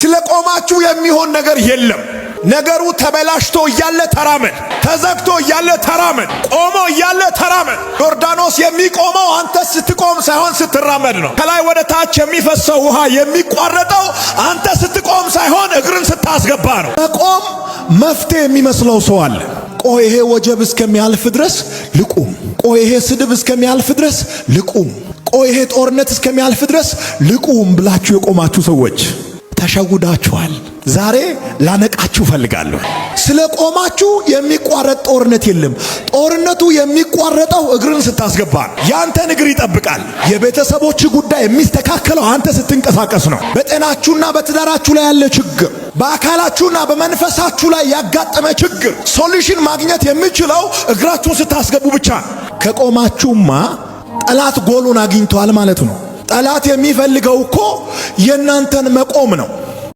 ስለቆማችሁ የሚሆን ነገር የለም። ነገሩ ተበላሽቶ እያለ ተራመድ፣ ተዘግቶ እያለ ተራመድ፣ ቆሞ እያለ ተራመድ። ዮርዳኖስ የሚቆመው አንተ ስትቆም ሳይሆን ስትራመድ ነው። ከላይ ወደ ታች የሚፈሰው ውሃ የሚቋረጠው አንተ ስትቆም ሳይሆን እግርን ስታስገባ ነው። መቆም መፍትሄ የሚመስለው ሰው አለ። ቆይ ይሄ ወጀብ እስከሚያልፍ ድረስ ልቁም፣ ቆይ ይሄ ስድብ እስከሚያልፍ ድረስ ልቁም፣ ቆይ ይሄ ጦርነት እስከሚያልፍ ድረስ ልቁም ብላችሁ የቆማችሁ ሰዎች ተሸውዳችኋል። ዛሬ ላነቃችሁ ፈልጋለሁ። ስለ ቆማችሁ የሚቋረጥ ጦርነት የለም። ጦርነቱ የሚቋረጠው እግርን ስታስገባ ነው። ያንተን እግር ይጠብቃል። የቤተሰቦች ጉዳይ የሚስተካከለው አንተ ስትንቀሳቀስ ነው። በጤናችሁና በትዳራችሁ ላይ ያለ ችግር፣ በአካላችሁና በመንፈሳችሁ ላይ ያጋጠመ ችግር ሶሉሽን ማግኘት የሚችለው እግራችሁን ስታስገቡ ብቻ ነው። ከቆማችሁማ ጠላት ጎሉን አግኝቷል ማለት ነው። ጠላት የሚፈልገው እኮ የእናንተን መቆም ነው።